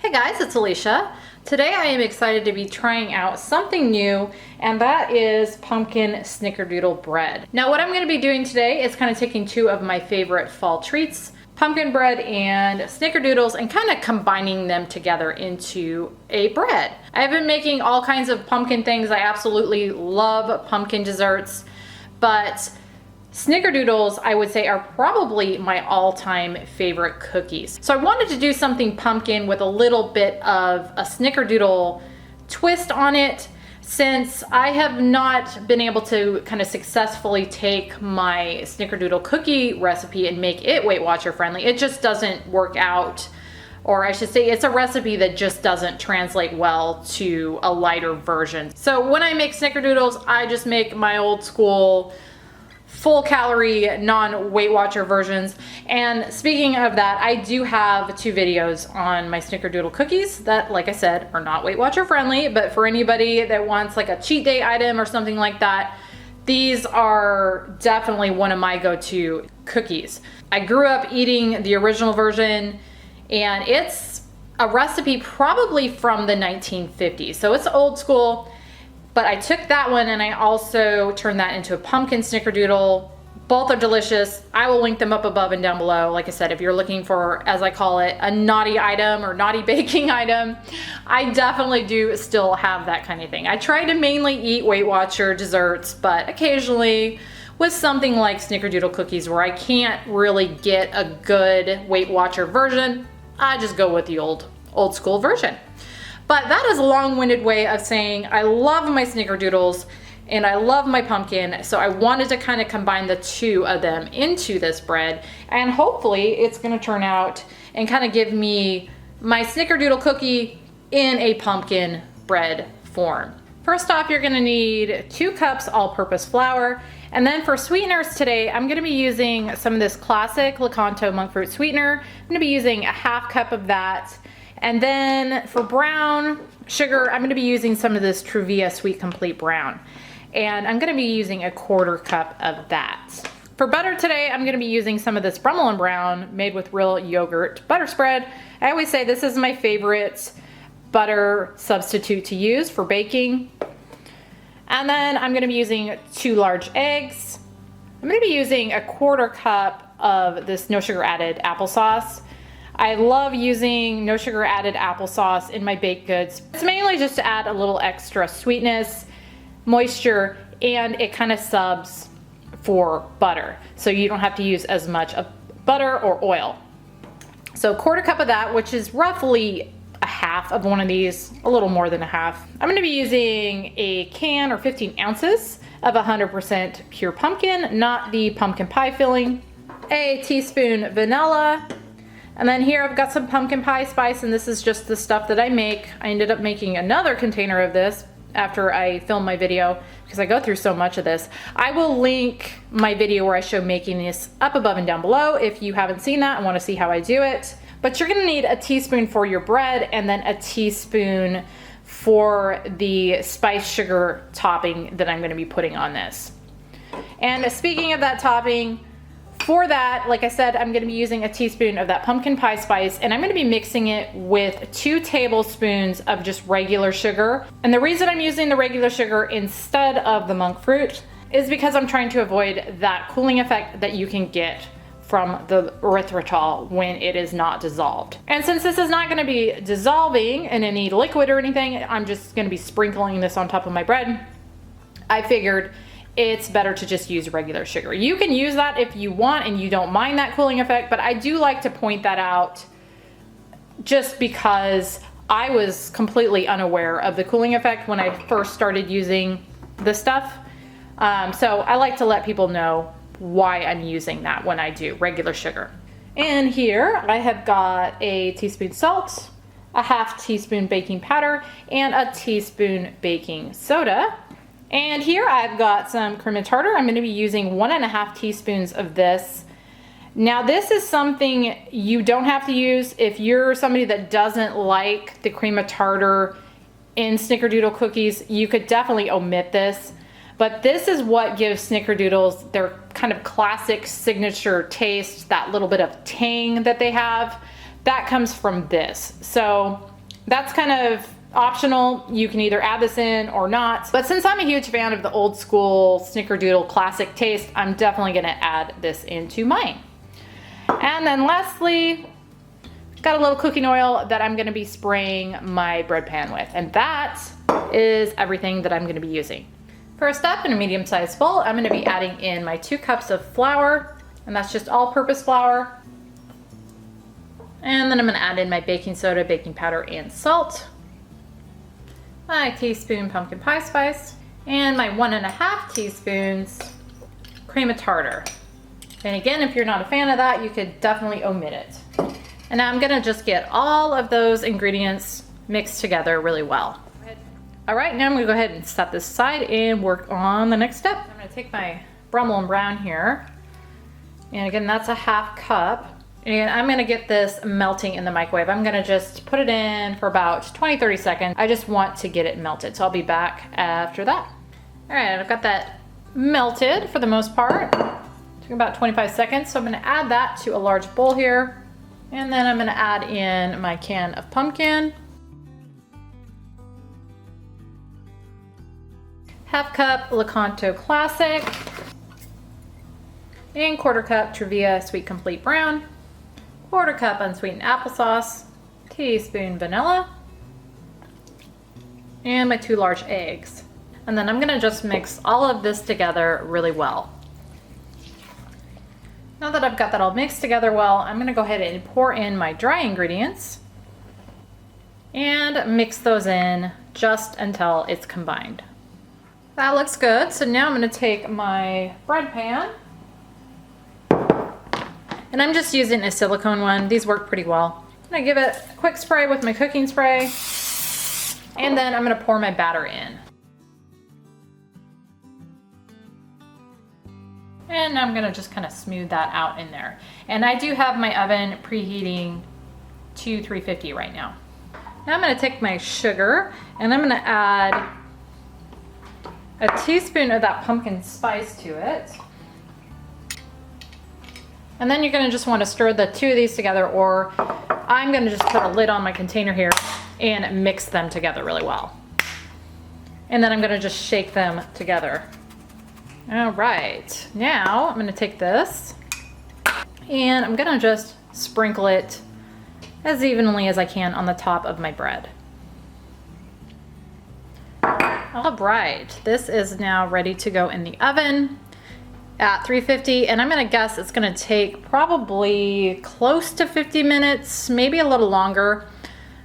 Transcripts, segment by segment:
Hey guys, it's Alicia. Today I am excited to be trying out something new, and that is pumpkin snickerdoodle bread. Now what I'm going to be doing today is kind of taking two of my favorite fall treats, pumpkin bread and snickerdoodles, and kind of combining them together into a bread. I've been making all kinds of pumpkin things. I absolutely love pumpkin desserts, but snickerdoodles, I would say, are probably my all-time favorite cookies. So I wanted to do something pumpkin with a little bit of a snickerdoodle twist on it, since I have not been able to kind of successfully take my snickerdoodle cookie recipe and make it Weight Watcher friendly. It just doesn't work out, or I should say it's a recipe that just doesn't translate well to a lighter version. So when I make snickerdoodles, I just make my old school full calorie, non-Weight Watcher versions. And speaking of that, I do have two videos on my snickerdoodle cookies that, like I said, are not Weight Watcher friendly, but for anybody that wants like a cheat day item or something like that, these are definitely one of my go-to cookies. I grew up eating the original version, and it's a recipe probably from the 1950s. So it's old school. But I took that one and I also turned that into a pumpkin snickerdoodle. Both are delicious. I will link them up above and down below. Like I said, if you're looking for, as I call it, a naughty item or naughty baking item, I definitely do still have that kind of thing. I try to mainly eat Weight Watcher desserts, but occasionally with something like snickerdoodle cookies where I can't really get a good Weight Watcher version, I just go with the old school version. But that is a long-winded way of saying I love my snickerdoodles and I love my pumpkin, so I wanted to kind of combine the two of them into this bread, and hopefully it's going to turn out and kind of give me my snickerdoodle cookie in a pumpkin bread form. First off, you're going to need 2 cups all-purpose flour, and then for sweeteners today, I'm going to be using some of this classic Lakanto Monkfruit sweetener. I'm going to be using a 1/2 cup of that. And then for brown sugar, I'm gonna be using some of this Truvia Sweet Complete Brown. And I'm gonna be using a 1/4 cup of that. For butter today, I'm gonna be using some of this Brummel and Brown made with real yogurt butter spread. I always say this is my favorite butter substitute to use for baking. And then I'm gonna be using 2 large eggs. I'm gonna be using a 1/4 cup of this no sugar added applesauce. I love using no sugar added applesauce in my baked goods. It's mainly just to add a little extra sweetness, moisture, and it kind of subs for butter. So you don't have to use as much of butter or oil. So 1/4 cup of that, which is roughly a 1/2 of one of these, a little more than a 1/2. I'm gonna be using a can or 15 ounces of 100% pure pumpkin, not the pumpkin pie filling, a teaspoon vanilla, and then here I've got some pumpkin pie spice, and this is just the stuff that I make. I ended up making another container of this after I filmed my video because I go through so much of this. I will link my video where I show making this up above and down below if you haven't seen that and want to see how I do it. But you're gonna need a teaspoon for your bread and then a teaspoon for the spice sugar topping that I'm gonna be putting on this. And speaking of that topping, for that, like I said, I'm gonna be using a teaspoon of that pumpkin pie spice, and I'm gonna be mixing it with 2 tablespoons of just regular sugar. And the reason I'm using the regular sugar instead of the monk fruit is because I'm trying to avoid that cooling effect that you can get from the erythritol when it is not dissolved. And since this is not gonna be dissolving in any liquid or anything, I'm just gonna be sprinkling this on top of my bread. I figured it's better to just use regular sugar. You can use that if you want and you don't mind that cooling effect, but I do like to point that out just because I was completely unaware of the cooling effect when I first started using this stuff. So I like to let people know why I'm using that when I do regular sugar. And here I have got a teaspoon salt, a 1/2 teaspoon baking powder, and a teaspoon baking soda. And here I've got some cream of tartar. I'm going to be using 1.5 teaspoons of this. Now this is something you don't have to use if you're somebody that doesn't like the cream of tartar in snickerdoodle cookies. You could definitely omit this, but this is what gives snickerdoodles their kind of classic signature taste, that little bit of tang that they have. That comes from this. So That's kind of optional. You can either add this in or not. But since I'm a huge fan of the old school Snickerdoodle classic taste, I'm definitely gonna add this into mine. And then lastly, got a little cooking oil that I'm gonna be spraying my bread pan with. And that is everything that I'm gonna be using. First up, in a medium-sized bowl, I'm gonna be adding in my 2 cups of flour, and that's just all-purpose flour. And then I'm gonna add in my baking soda, baking powder, and salt. My teaspoon pumpkin pie spice, and my 1.5 teaspoons cream of tartar. And again, if you're not a fan of that, you could definitely omit it. And now I'm gonna just get all of those ingredients mixed together really well. All right, now I'm gonna go ahead and set this aside and work on the next step. I'm gonna take my Brummel and Brown here. And again, that's a 1/2 cup. And I'm gonna get this melting in the microwave. I'm gonna just put it in for about 20-30 seconds. I just want to get it melted. So I'll be back after that. All right, I've got that melted for the most part. Took about 25 seconds. So I'm gonna add that to a large bowl here. And then I'm gonna add in my can of pumpkin. 1/2 cup Lakanto Classic. And 1/4 cup Truvia Sweet Complete Brown. 1/4 cup unsweetened applesauce. Teaspoon vanilla. And my 2 large eggs. And then I'm gonna just mix all of this together really well. Now that I've got that all mixed together well, I'm gonna go ahead and pour in my dry ingredients and mix those in just until it's combined. That looks good. So now I'm gonna take my bread pan, and I'm just using a silicone one. These work pretty well. I'm gonna give it a quick spray with my cooking spray, and then I'm gonna pour my batter in. And I'm gonna just kind of smooth that out in there. And I do have my oven preheating to 350 right now. Now I'm gonna take my sugar, and I'm gonna add a teaspoon of that pumpkin spice to it. And then you're gonna just wanna stir the 2 of these together, or I'm gonna just put a lid on my container here and mix them together really well. And then I'm gonna just shake them together. All right, now I'm gonna take this and I'm gonna just sprinkle it as evenly as I can on the top of my bread. All right, this is now ready to go in the oven at 350, and I'm gonna guess it's gonna take probably close to 50 minutes, maybe a little longer,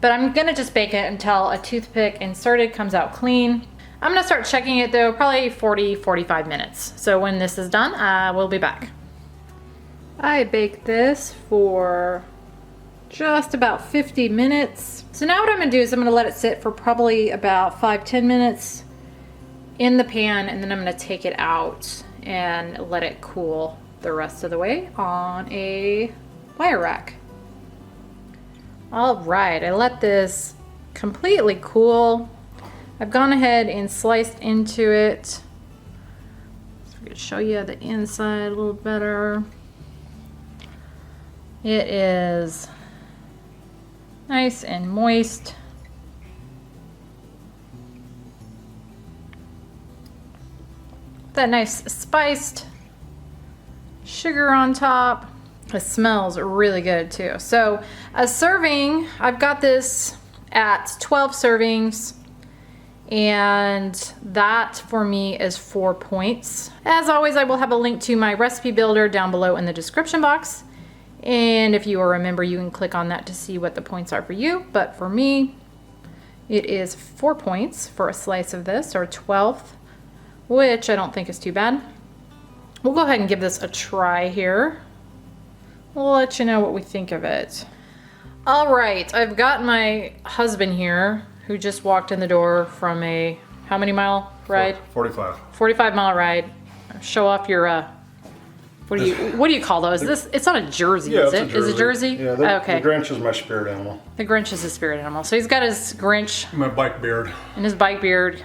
but I'm gonna just bake it until a toothpick inserted comes out clean. I'm gonna start checking it though, probably 40-45 minutes. So when this is done, we'll be back. I baked this for just about 50 minutes. So now what I'm gonna do is I'm gonna let it sit for probably about 5-10 minutes in the pan, and then I'm gonna take it out and let it cool the rest of the way on a wire rack. All right, I let this completely cool. I've gone ahead and sliced into it. So I'm gonna show you the inside a little better. It is nice and moist. That nice spiced sugar on top. It smells really good too. So a serving, I've got this at 12 servings, and that for me is 4 points. As always, I will have a link to my recipe builder down below in the description box. And if you are a member, you can click on that to see what the points are for you. But for me, it is 4 points for a slice of this, or 12th, which I don't think is too bad. We'll go ahead and give this a try here. We'll let you know what we think of it. All right, I've got my husband here who just walked in the door from a, how many mile ride? 45. 45 mile ride. Show off your, what do you call those? It's not a jersey, Yeah, is it? it's a jersey. Is it jersey? Yeah, okay. The Grinch is my spirit animal. The Grinch is his spirit animal. So he's got his Grinch My bike beard. and his bike beard.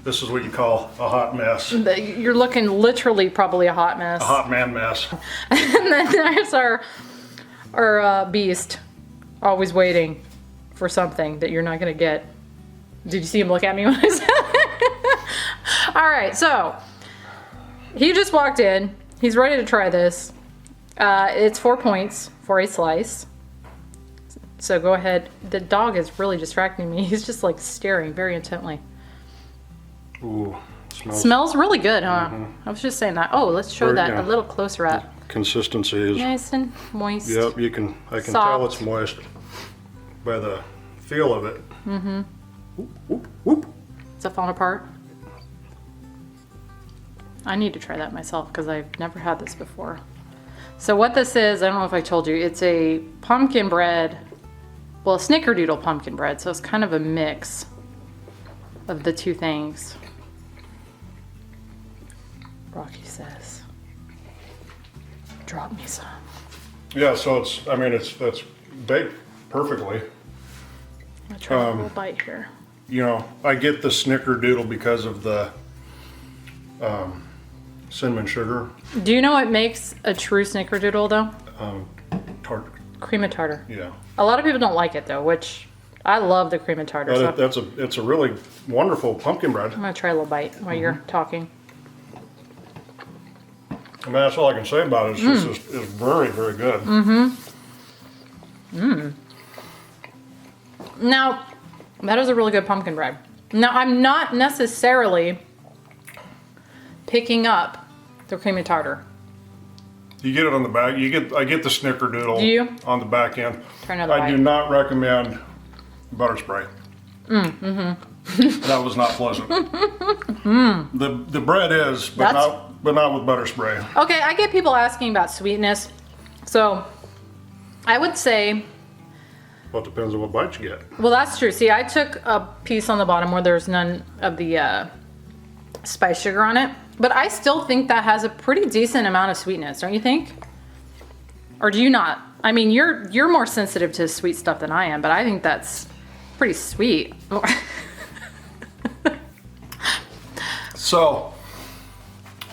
This is what you call a hot mess. You're looking literally probably a hot mess. A hot man mess. And then there's our beast, always waiting. for something that you're not gonna get. Did you see him look at me when I said that? All right, so he just walked in. He's ready to try this. It's 4 points for a slice. So go ahead. The dog is really distracting me. He's just like staring very intently. Ooh, Smells really good, huh? I was just saying that. Oh, let's show that a little closer up. Consistency is Nice and moist. Yep, I can Soft. tell it's moist by the feel of it. Whoop, whoop, whoop. Is that falling apart? I need to try that myself because I've never had this before. So what this is, I don't know if I told you, it's a pumpkin bread, well, a Snickerdoodle pumpkin bread, so it's kind of a mix of the two things. Rocky says, drop me some. Yeah, so that's baked perfectly. I'm gonna try a little bite here. You know, I get the Snickerdoodle because of the cinnamon sugar. Do you know what makes a true Snickerdoodle though? Tartar. Cream of tartar. Yeah. A lot of people don't like it though, which I love the cream of tartar. But So it's a really wonderful pumpkin bread. I'm gonna try a little bite while you're talking. I mean, that's all I can say about it. It's very, very good. Now, that is a really good pumpkin bread. Now, I'm not necessarily picking up the cream of tartar. You get it on the back. I get the Snickerdoodle Do you? on the back end. Try another I do bite. not recommend butter spray. That was not pleasant. The bread is, but not with butter spray. Okay, I get people asking about sweetness. So, I would say, Well, it depends on what bite you get. well, that's true. See, I took a piece on the bottom where there's none of the spice sugar on it. But I still think that has a pretty decent amount of sweetness, don't you think? Or do you not? I mean, you're more sensitive to sweet stuff than I am, but I think that's pretty sweet. So,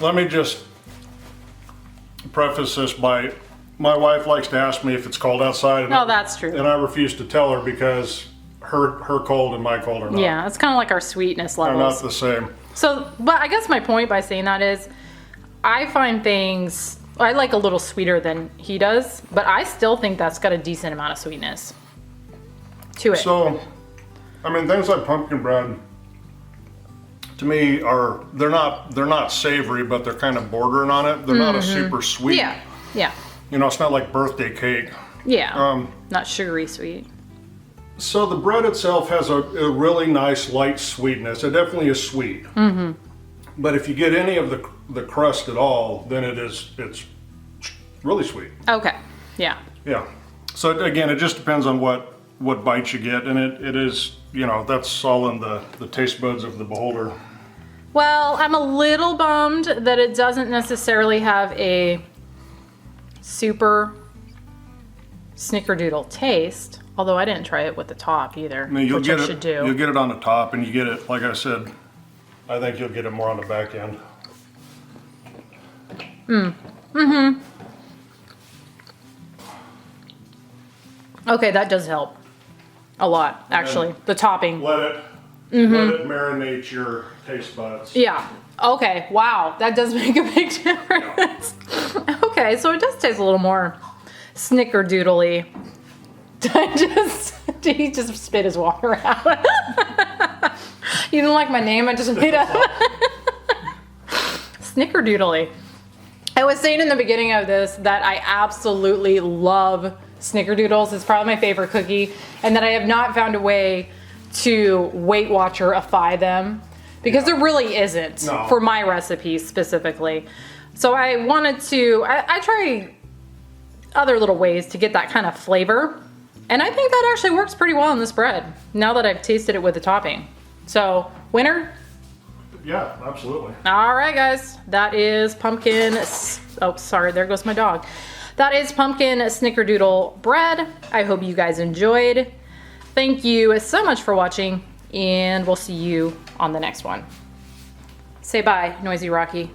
let me just preface this by, my wife likes to ask me if it's cold outside. And Oh, that's true. And I refuse to tell her because her cold and my cold are not. Yeah, it's kind of like our sweetness They're levels. not the same. So, but I guess my point by saying that is, I find things, I like a little sweeter than he does, but I still think that's got a decent amount of sweetness to it. So, I mean, things like pumpkin bread, to me, they're not savory, but they're kind of bordering on it. They're not a super sweet. Yeah, yeah, You know, it's not like birthday cake. yeah. Not sugary sweet. So the bread itself has a really nice light sweetness. It definitely is sweet. But if you get any of the crust at all, then it's really sweet. Okay, yeah. Yeah. So again, it just depends on what bite you get, and it is, you know, that's all in the taste buds of the beholder. Well, I'm a little bummed that it doesn't necessarily have a super Snickerdoodle taste, although I didn't try it with the top either, I mean, which I should do. You'll get it on the top, and you get it, like I said, I think you'll get it more on the back end. Okay, that does help a lot, actually. The topping. Let it marinate your taste buds. Yeah. Okay. Wow. That does make a big difference. Okay, so it does taste a little more Snickerdoodle-y. He just spit his water out. You didn't like my name? I just made up. Snickerdoodle-y. I was saying in the beginning of this that I absolutely love Snickerdoodles. It's probably my favorite cookie, and that I have not found a way to Weight Watcher-ify them because there really isn't for my recipes specifically. So I wanted to, I try other little ways to get that kind of flavor, and I think that actually works pretty well in this bread now that I've tasted it with the topping. So, winner? Yeah, absolutely. All right, guys, that is pumpkin, oh, sorry, there goes my dog. That is pumpkin Snickerdoodle bread. I hope you guys enjoyed. Thank you so much for watching, and we'll see you on the next one. Say bye, Noisy Rocky.